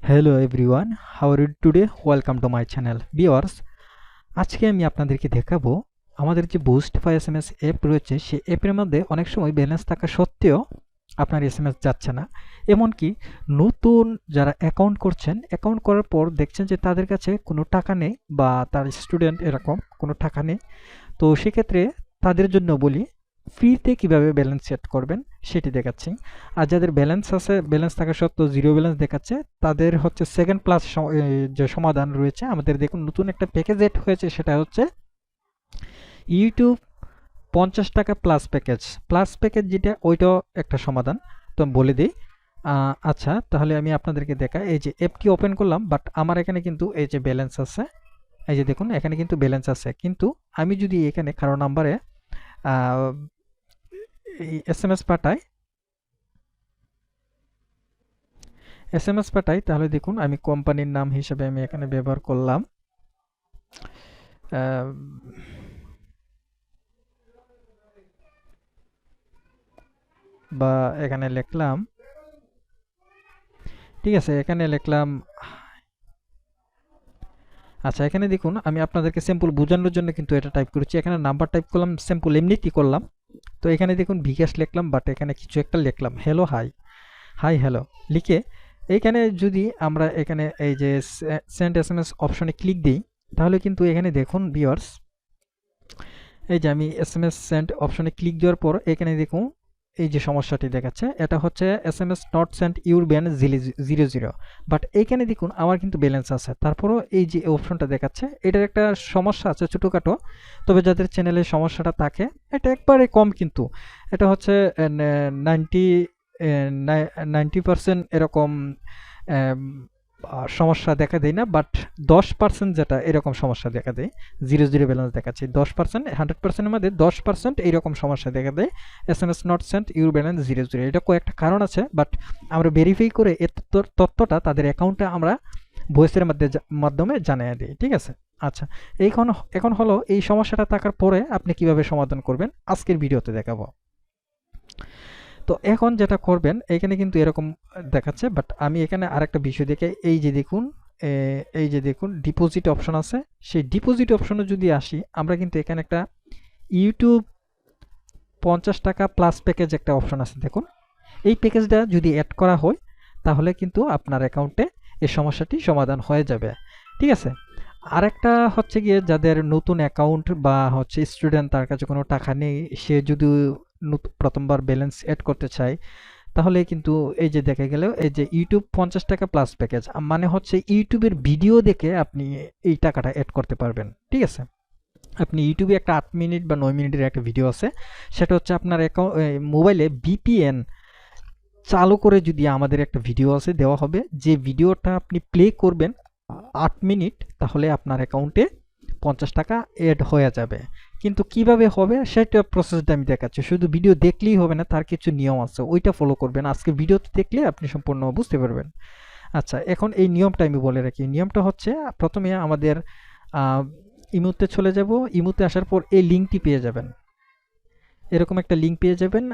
Hello everyone, how are you today? Welcome to my channel viewers. আজকে আমি আপনাদেরকে দেখাবো আমাদের যে বুস্ট বা এসএমএস অ্যাপ রয়েছে, সেই অ্যাপের মধ্যে অনেক সময় ব্যালেন্স থাকা সত্ত্বেও আপনার এসএমএস যাচ্ছে না। এমনকি নতুন যারা অ্যাকাউন্ট করছেন, অ্যাকাউন্ট করার পর দেখছেন যে তাদের কাছে কোনো টাকা নেই বা তার স্টুডেন্ট এরকম কোনো টাকা নেই। তো সেক্ষেত্রে তাদের জন্য বলি ফ্রিতে কিভাবে ব্যালেন্স সেট করবেন সেটি দেখাচ্ছি। আর যাদের ব্যালেন্স আছে, ব্যালেন্স থাকা সত্ত্বেও জিরো ব্যালেন্স দেখাচ্ছে, তাদের হচ্ছে সেকেন্ড প্লাস যে সমাধান রয়েছে। আমাদের দেখুন নতুন একটা প্যাকেজ এড হয়েছে, সেটা হচ্ছে ইউটিউব 50 টাকা প্লাস প্যাকেজ। প্লাস প্যাকেজ যেটা, ওইটাও একটা সমাধান। তো আমি বলে দিই। আচ্ছা, তাহলে আমি আপনাদেরকে দেখাই। এই যে অ্যাপটি ওপেন করলাম, বাট আমার এখানে কিন্তু এই যে ব্যালেন্স আছে, এই যে দেখুন এখানে কিন্তু ব্যালেন্স আছে। কিন্তু আমি যদি এখানে কারো নাম্বারে এসএমএস পাঠাই, তাহলে দেখুন আমি কোম্পানির নাম হিসেবে আমি এখানে ব্যবহার করলাম আহ, বা এখানে লিখলাম, ঠিক আছে, এখানে লিখলাম। আচ্ছা, এখানে দেখুন আমি আপনাদেরকে সিম্পল বোঝানোর জন্য কিন্তু এটা টাইপ করেছি। এখানে নাম্বার টাইপ করলাম, সিম্পল এমনিতেই করলাম। তো এখানে দেখুন বিকাশ লিখলাম, বাট এখানে কিছু একটা লিখলাম, হ্যালো হাই, হাই হ্যালো লিখে এইখানে যদি আমরা এখানে এই যে সেন্ড এসএমএস অপশনে ক্লিক দিই, তাহলে কিন্তু এখানে দেখুন ভিউয়ার্স, এই যে আমি এসএমএস সেন্ড অপশনে ক্লিক দেওয়ার পর এখানে দেখুন এই যে সমস্যাটি দেখাচ্ছে, এটা হচ্ছে SMS not sent your balance 00। But এইখানে দেখুন আমার কিন্তু ব্যালেন্স আছে, তারপরও এই যে অপশনটা দেখাচ্ছে, এটার একটা সমস্যা আছে ছোটোখাটো। তবে যাদের চ্যানেলে সমস্যাটা থাকে, এটা একবারে কম কিন্তু। এটা হচ্ছে 90 90% এরকম সমস্যা দেখা দেয় না, বাট 10% যেটা এরকম সমস্যা দেখা দেয়, জিরো জিরো ব্যালেন্স দেখাচ্ছে। 10%, 100%-এর মধ্যে 10% এইরকম সমস্যা দেখা দেয়। SMS not sent your balance 00। এটা কয়েকটা কারণ আছে, বাট আমরা ভেরিফাই করে এর তথ্যটা তাদের অ্যাকাউন্টে আমরা ভয়েসের মাধ্যমে জানিয়ে দিই, ঠিক আছে। আচ্ছা, এখন হলো এই সমস্যাটা থাকার পরে আপনি কিভাবে সমাধান করবেন আজকের ভিডিওতে দেখাবো। তো এখন যেটা করবেন, এখানে কিন্তু এরকম দেখাচ্ছে, বাট আমি এখানে আরেকটা বিষয় দেখে, এই যে দেখুন ডিপোজিট অপশন আছে। সেই ডিপোজিট অপশনে যদি আসি, আমরা কিন্তু এখানে একটা ইউটিউব 50 টাকা প্লাস প্যাকেজ একটা অপশন আছে, দেখুন। এই প্যাকেজটা যদি অ্যাড করা হয়, তাহলে কিন্তু আপনার অ্যাকাউন্টে এই সমস্যাটি সমাধান হয়ে যাবে, ঠিক আছে। আরেকটা হচ্ছে গিয়ে, যাদের নতুন অ্যাকাউন্ট বা হচ্ছে স্টুডেন্ট, তার কাছে কোনো টাকা নেই, সে যদি প্রথমবার ব্যালেন্স অ্যাড করতে চায়, তাহলে কিন্তু এই যে দেখা গেল এই যে ইউটিউব 50 টাকা প্লাস প্যাকেজ, মানে হচ্ছে ইউটিউবের ভিডিও দেখে আপনি এই টাকাটা অ্যাড করতে পারবেন, ঠিক আছে। আপনি ইউটিউবে একটা 8 মিনিট বা 9 মিনিটের একটা ভিডিও আছে, সেটা হচ্ছে আপনার অ্যাকাউন্ট মোবাইলে ভিপিএন চালু করে যদি আমাদের একটা ভিডিও আছে দেওয়া হবে, যে ভিডিওটা আপনি প্লে করবেন 8 মিনিট, তাহলে আপনার অ্যাকাউন্টে 50 টাকা এড হয়ে যাবে। কিন্তু কিভাবে হবে সেটা প্রসেসটা আমি দেখাচ্ছি। শুধু ভিডিও দেখলেই হবে না, তার কিছু নিয়ম আছে, ওইটা ফলো করবেন। আজকে ভিডিওতে দেখলে আপনি সম্পূর্ণ বুঝতে পারবেন। আচ্ছা, এখন এই নিয়মটা আমি বলে রাখি। নিয়মটা হচ্ছে, প্রথমে আমাদের ইমোতে চলে যাব। ইমোতে আসার পর এই লিঙ্কটি পেয়ে যাবেন, এরকম একটা লিঙ্ক পেয়ে যাবেন।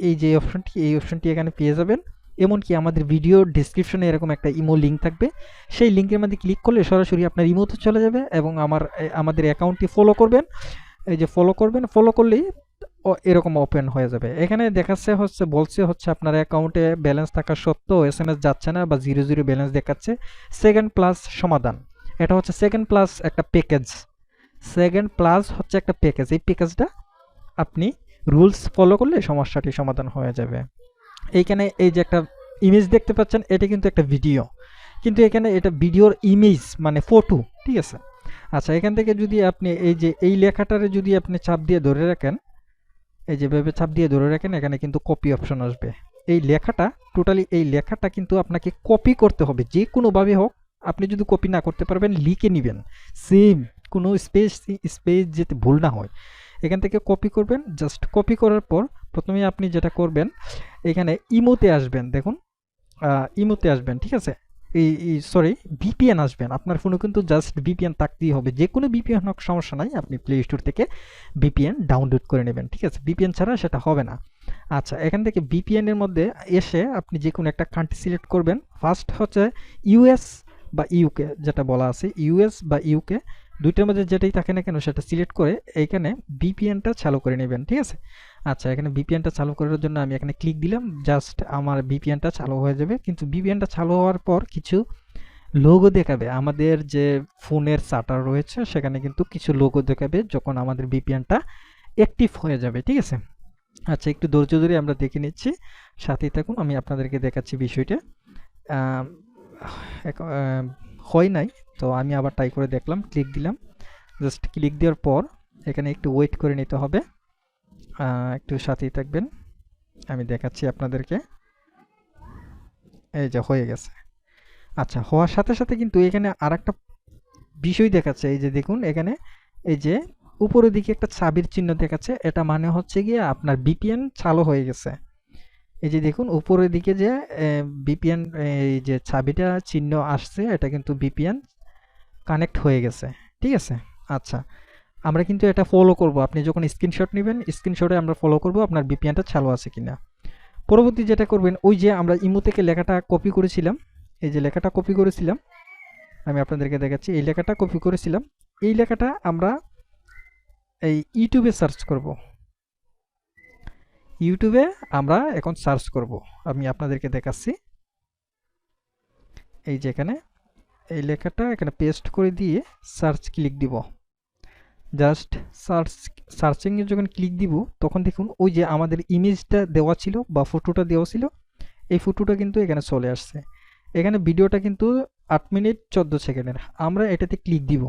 এই যে অপশনটি, এই অপশনটি এখানে পেয়ে যাবেন। এমনকি আমাদের ভিডিও ডিসক্রিপশনে এরকম একটা ইমো লিঙ্ক থাকবে, সেই লিঙ্কের মধ্যে ক্লিক করলে সরাসরি আপনার ইমোতে চলে যাবে এবং আমাদের অ্যাকাউন্টটি ফলো করবেন। এই যে ফলো করবেন, ফলো করলেই এরকম ওপেন হয়ে যাবে। এখানে দেখাচ্ছে হচ্ছে, বলছে হচ্ছে আপনার অ্যাকাউন্টে ব্যালেন্স থাকা সত্ত্বেও এসএমএস যাচ্ছে না বা 00 ব্যালেন্স দেখাচ্ছে। সেকেন্ড প্লাস সমাধান, এটা হচ্ছে সেকেন্ড প্লাস একটা প্যাকেজ। সেকেন্ড প্লাস হচ্ছে একটা প্যাকেজ, এই প্যাকেজটা আপনি রুলস ফলো করলে সমস্যাটি সমাধান হয়ে যাবে। এইখানে এই যে একটা ইমেজ দেখতে পাচ্ছেন, এটা কিন্তু একটা ভিডিও, কিন্তু এখানে এটা ভিডিওর ইমেজ মানে ফটো, ঠিক আছে। আচ্ছা, এখান থেকে যদি আপনি এই যে এই লেখাটারে যদি আপনি চাপ দিয়ে ধরে রাখেন, এই যে ভাবে চাপ দিয়ে ধরে রাখেন, এখানে কিন্তু কপি অপশন আসবে। এই লেখাটা, টোটালি এই লেখাটা কিন্তু আপনাকে কপি করতে হবে যে কোনোভাবে হোক। আপনি যদি কপি না করতে পারবেন, লিখে নেবেন সেম, কোনো স্পেস স্পেস যেতে ভুল না হয়। এখান থেকে কপি করবেন। জাস্ট কপি করার পর প্রথমে আপনি যেটা করবেন, এখানে ইমোতে আসবেন, দেখুন ইমোতে আসবেন, ঠিক আছে। সরি, ভিপিএন আসবেন। আপনার ফোনে কিন্তু জাস্ট ভিপিএন থাকতেই হবে, যে কোনো ভিপিএন হোক সমস্যা নাই, আপনি প্লে স্টোর থেকে ভিপিএন ডাউনলোড করে নেবেন, ঠিক আছে। ভিপিএন ছাড়া সেটা হবে না। আচ্ছা, এখান থেকে ভিপিএন এর মধ্যে এসে আপনি যে কোনো একটা কান্ট্রি সিলেক্ট করবেন। ফার্স্ট হচ্ছে ইউএস বা ইউকে, যেটা বলা আছে ইউএস বা ইউকে, দুইটার মধ্যে যেটাই থাকে না কেন সেটা সিলেক্ট করে এইখানে ভিপিএনটা চালু করে নেবেন, ঠিক আছে। আচ্ছা, এখানে ভিপিএনটা চালু করার জন্য আমি এখানে ক্লিক দিলাম, জাস্ট আমার ভিপিএনটা চালু হয়ে যাবে। কিন্তু ভিপিএনটা চালু হওয়ার পর কিছু লোগো দেখাবে, আমাদের যে ফোনের চার্টার রয়েছে সেখানে কিন্তু কিছু লোগো দেখাবে যখন আমাদের ভিপিএনটা অ্যাক্টিভ হয়ে যাবে, ঠিক আছে। আচ্ছা, একটু ধৈর্য ধরে আমরা দেখে নিচ্ছি, সাথেই থাকুন, আমি আপনাদেরকে দেখাচ্ছি বিষয়টা। আম, হয় নাই, তো আমি আবার ট্রাই করে দেখলাম, ক্লিক দিলাম। জাস্ট ক্লিক দেওয়ার পর এখানে একটু ওয়েট করে নিতে হবে, একটু সাথেই থাকবেন, আমি দেখাচ্ছি আপনাদেরকে। এই যে হয়ে গেছে। আচ্ছা, হওয়ার সাথে সাথে কিন্তু এখানে আরেকটা বিষয় দেখাচ্ছে, এই যে দেখুন এখানে, এই যে উপরের দিকে একটা চাবির চিহ্ন দেখাচ্ছে, এটা মানে হচ্ছে গিয়ে আপনার ভিপিএন চালু হয়ে গেছে। এই যে দেখুন উপরের দিকে যে ভিপিএন, এই যে চাবিটা চিহ্ন আসছে, এটা কিন্তু ভিপিএন কানেক্ট হয়ে গেছে, ঠিক আছে। আচ্ছা, আমরা কিন্তু এটা ফলো করব, আপনি যখন স্ক্রিনশট নেবেন স্ক্রিনশটে আমরা ফলো করব আপনার ভিপিএনটা চালু আছে কিনা। পরবর্তী যেটা করবেন, ওই যে আমরা ইমো থেকে লেখাটা কপি করেছিলাম, এই যে লেখাটা কপি করেছিলাম, আমি আপনাদেরকে দেখাচ্ছি, এই লেখাটা কপি করেছিলাম, এই লেখাটা আমরা এই ইউটিউবে সার্চ করব। ইউটিউবে আমরা এখন সার্চ করব, আমি আপনাদেরকে দেখাচ্ছি। এই যে এখানে এই লেখাটা এখানে পেস্ট করে দিয়ে সার্চ ক্লিক দিব। জাস্ট সার্চিংয়ে যখন ক্লিক দিব তখন দেখুন ওই যে আমাদের ইমেজটা দেওয়া ছিল বা ফটোটা দেওয়া ছিল, এই ফটোটা কিন্তু এখানে চলে আসছে। এখানে ভিডিওটা কিন্তু 8 মিনিট 14 সেকেন্ডের, আমরা এটাতে ক্লিক দিব।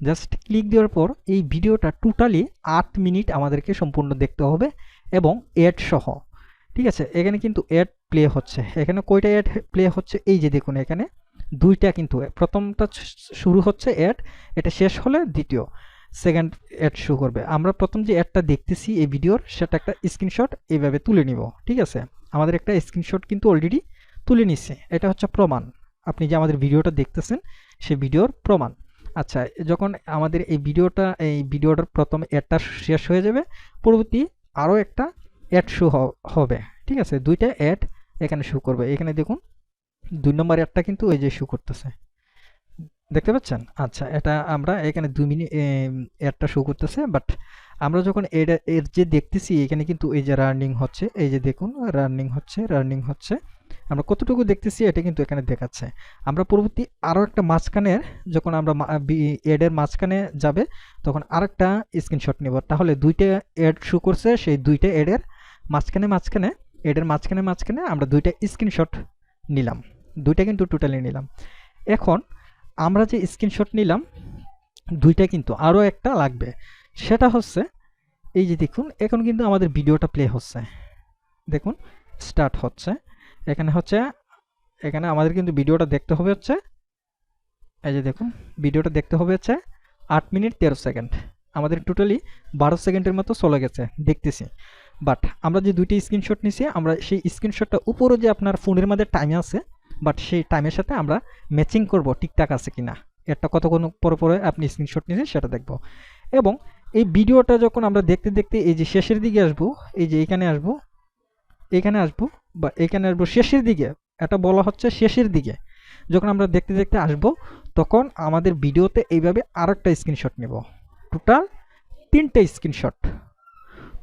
জাস্ট ক্লিক দেওয়ার পর এই ভিডিওটা টোটালি 8 মিনিট আমাদেরকে সম্পূর্ণ দেখতে হবে এবং অ্যাড সহ, ঠিক আছে। এখানে কিন্তু অ্যাড প্লে হচ্ছে, এখানে কয়টা অ্যাড প্লে হচ্ছে, এই যে দেখুন এখানে দুইটা, কিন্তু প্রথমটা শুরু হচ্ছে অ্যাড, এটা শেষ হলে দ্বিতীয় সেকেন্ড অ্যাড শো করবে। আমরা প্রথম যে অ্যাডটা দেখতেছি এই ভিডিওর, সেটা একটা স্ক্রিনশট এইভাবে তুলে নিব, ঠিক আছে। আমাদের একটা স্ক্রিনশট কিন্তু অলরেডি তুলে নিচ্ছে, এটা হচ্ছে প্রমাণ, আপনি যে আমাদের ভিডিওটা দেখতেছেন সেই ভিডিওর প্রমাণ। আচ্ছা, যখন আমাদের এই ভিডিওটার প্রথম অ্যাডটা শেষ হয়ে যাবে, পরবর্তী আরও একটা অ্যাড শো হবে, ঠিক আছে। দুইটা অ্যাড এখানে শো করবে, এখানে দেখুন 2 নম্বর অ্যাডটা কিন্তু এই যে শো করতেছে, দেখতে পাচ্ছেন। আচ্ছা, এটা আমরা এখানে 2 মিনিট অ্যাডটা শো করতেছে, বাট আমরা যখন এর যে দেখতেছি এখানে কিন্তু এই যে রানিং হচ্ছে, এই যে দেখুন রানিং হচ্ছে, আমরা কতটুকু দেখতেছি এটা কিন্তু এখানে দেখাচ্ছে। আমরা পরবর্তী আরও একটা মাঝখানের, যখন আমরা অ্যাডের মাঝখানে যাবে তখন আরেকটা স্ক্রিনশট নেব, তাহলে দুইটা অ্যাড শো করছে, সেই দুইটা অ্যাডের মাঝখানে আমরা দুইটা স্ক্রিনশট নিলাম, দুইটা কিন্তু টোটালি নিলাম। এখন আমরা যে স্ক্রিনশট নিলাম দুইটা, কিন্তু আরও একটা লাগবে, সেটা হচ্ছে এই যে দেখুন এখন কিন্তু আমাদের ভিডিওটা প্লে হচ্ছে, দেখুন স্টার্ট হচ্ছে, এখানে আমাদের কিন্তু ভিডিওটা দেখতে হবে হচ্ছে, এই যে দেখুন ভিডিওটা দেখতে হবে হচ্ছে 8 মিনিট 13 সেকেন্ড, আমাদের টোটালি 12 সেকেন্ডের মতো চলে গেছে দেখতেছি। বাট আমরা যে দুইটা স্ক্রিনশট নিছি, আমরা সেই স্ক্রিনশটটা উপরে যে আপনার ফোনের মধ্যে টাইম আছে, বাট সেই টাইমের সাথে আমরা ম্যাচিং করব ঠিকঠাক আছে কিনা, একটা কতক্ষণ পরে আপনি স্ক্রিনশট নিয়েছেন সেটা দেখব। এবং এই ভিডিওটা যখন আমরা দেখতে দেখতে এই যে শেষের দিকে আসবো, এই যে এখানে আসবো বা এখানে আসবো শেষের দিকে, এটা বলা হচ্ছে শেষের দিকে, যখন আমরা দেখতে দেখতে আসবো তখন আমাদের ভিডিওতে এইভাবে আরেকটা স্ক্রিনশট নেব, টোটাল 3টা স্ক্রিনশট,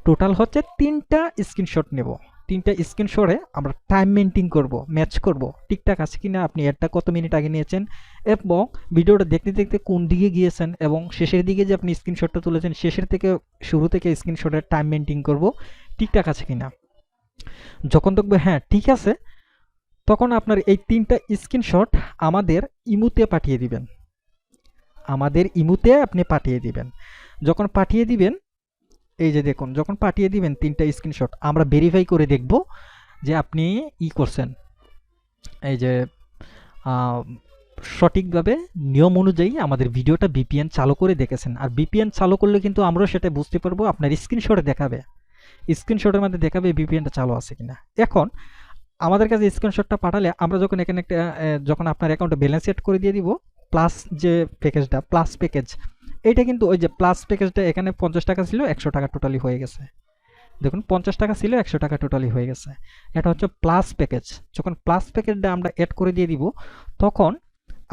টোটাল হচ্ছে 3টা স্ক্রিনশট নেব। 3টা স্ক্রিনশটে আমরা টাইম মেনটেন করব, ম্যাচ করব ঠিকঠাক আছে কিনা, আপনি এটা কত মিনিট আগে নিয়েছেন এবং ভিডিওটা দেখতে দেখতে কোন দিকে গিয়েছেন, এবং শেষের দিকে যে আপনি স্ক্রিনশটটা তুলেছেন শেষের থেকে শুরু থেকে স্ক্রিনশটের টাইম মেনটেন করব ঠিকঠাক আছে কিনা। যখন দেখবে হ্যাঁ ঠিক আছে, তখন আপনার এই 3টা স্ক্রিনশট আমাদের ইমোতে পাঠিয়ে দিবেন, আপনি পাঠিয়ে দিবেন। যখন পাঠিয়ে দিবেন, এই যে দেখুন যখন পাঠিয়ে দিবেন 3টা স্ক্রিনশট, আমরা ভেরিফাই করে দেখব যে আপনি করছেন, এই যে সঠিকভাবে নিয়ম অনুযায়ী আমাদের ভিডিওটা ভিপিএন চালু করে দেখেছেন। আর ভিপিএন চালু করলে কিন্তু আমরা সেটা বুঝতে পারবো, আপনার স্ক্রিনশটে দেখাবে, স্ক্রিনশটের মধ্যে দেখাবে ভিপিএনটা চালু আছে কিনা। এখন আমাদের কাছে স্ক্রিনশটটা পাঠালে আমরা যখন এখানে একটা যখন আপনার অ্যাকাউন্টে ব্যালেন্স সেট করে দিয়ে দিব, প্লাস যে প্যাকেজটা প্লাস প্যাকেজ, এইটা কিন্তু ওই যে প্লাস প্যাকেজটা এখানে 50 টাকা ছিল 100 টাকা টোটালি হয়ে গেছে, দেখুন 50 টাকা ছিল 100 টাকা টোটালি হয়ে গেছে। এটা হচ্ছে প্লাস প্যাকেজ। যখন প্লাস প্যাকেজটা আমরা অ্যাড করে দিয়ে দিব, তখন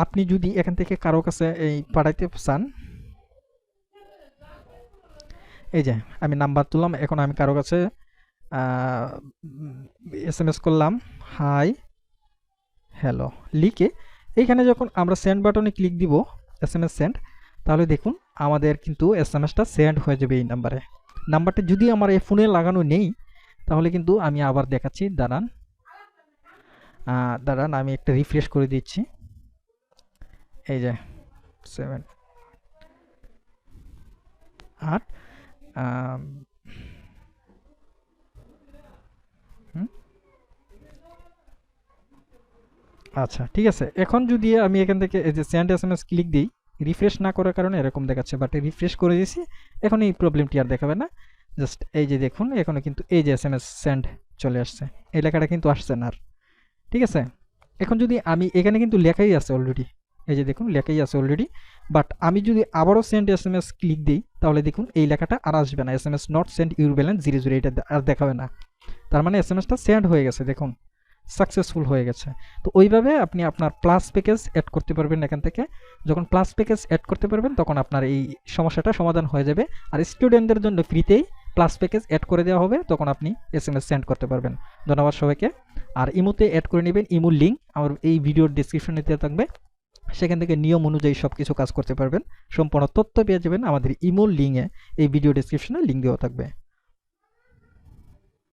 আপনি যদি এখান থেকে কারো কাছে এই পাঠাইতে চান, এই যে আমি নাম্বার তুললাম, এখন আমি কারো কাছে এসএমএস করলাম হাই হ্যালো লিখে, এইখানে যখন আমরা সেন্ড বাটনে ক্লিক দিব এসএমএস সেন্ড, তাহলে দেখুন আমাদের কিন্তু এসএমএসটা সেন্ড হয়ে যাবে এই নাম্বারে। নাম্বারটা যদি আমার এই ফোনে লাগানো নেই, তাহলে কিন্তু আমি আবার দেখাচ্ছি, দাঁড়ান দাঁড়ান আমি একটা রিফ্রেশ করে দিচ্ছি। এই যে 7 8 আচ্ছা ঠিক আছে। এখন যদি আমি এখান থেকে এই যে সেন্ড এসএমএস ক্লিক দিই, রিফ্রেশ না করার কারণে এরকম দেখাচ্ছে, বাট রিফ্রেশ করে দিয়েছি, এখন এই প্রবলেমটি আর দেখাবে না। জাস্ট এই যে দেখুন এখানে কিন্তু এই যে এসএমএস সেন্ড চলে আসছে, এই লেখাটা কিন্তু আসছে না আর। ঠিক আছে, এখন যদি আমি এখানে কিন্তু লেখাই আছে অলরেডি, এই যে দেখুন লেখাই আছে অলরেডি, বাট আমি যদি আবারও সেন্ড এসএমএস ক্লিক দিই, তাহলে দেখুন এই লেখাটা আর আসবে না, SMS not send your balance 00, এটা আর দেখাবে না। তার মানে এসএমএসটা সেন্ড হয়ে গেছে, দেখুন সাকসেসফুল হয়ে গেছে। তো ওইভাবে আপনি আপনার প্লাস প্যাকেজ অ্যাড করতে পারবেন এখান থেকে। যখন প্লাস প্যাকেজ অ্যাড করতে পারবেন, তখন আপনার এই সমস্যাটা সমাধান হয়ে যাবে। আর স্টুডেন্টদের জন্য ফ্রিতেই প্লাস প্যাকেজ অ্যাড করে দেওয়া হবে, তখন আপনি এসএমএস সেন্ড করতে পারবেন। ধন্যবাদ সবাইকে। আর ইমোতে অ্যাড করে নেবেন, ইমোর লিঙ্ক আমার এই ভিডিওর ডিসক্রিপশনে দেওয়া থাকবে, সেখান থেকে নিয়ম অনুযায়ী সব কিছু কাজ করতে পারবেন। সম্পূর্ণ তথ্য পেয়ে যাবেন আমাদের ইমোর লিঙ্কে, এই ভিডিও ডিসক্রিপশনে লিঙ্ক দেওয়া থাকবে।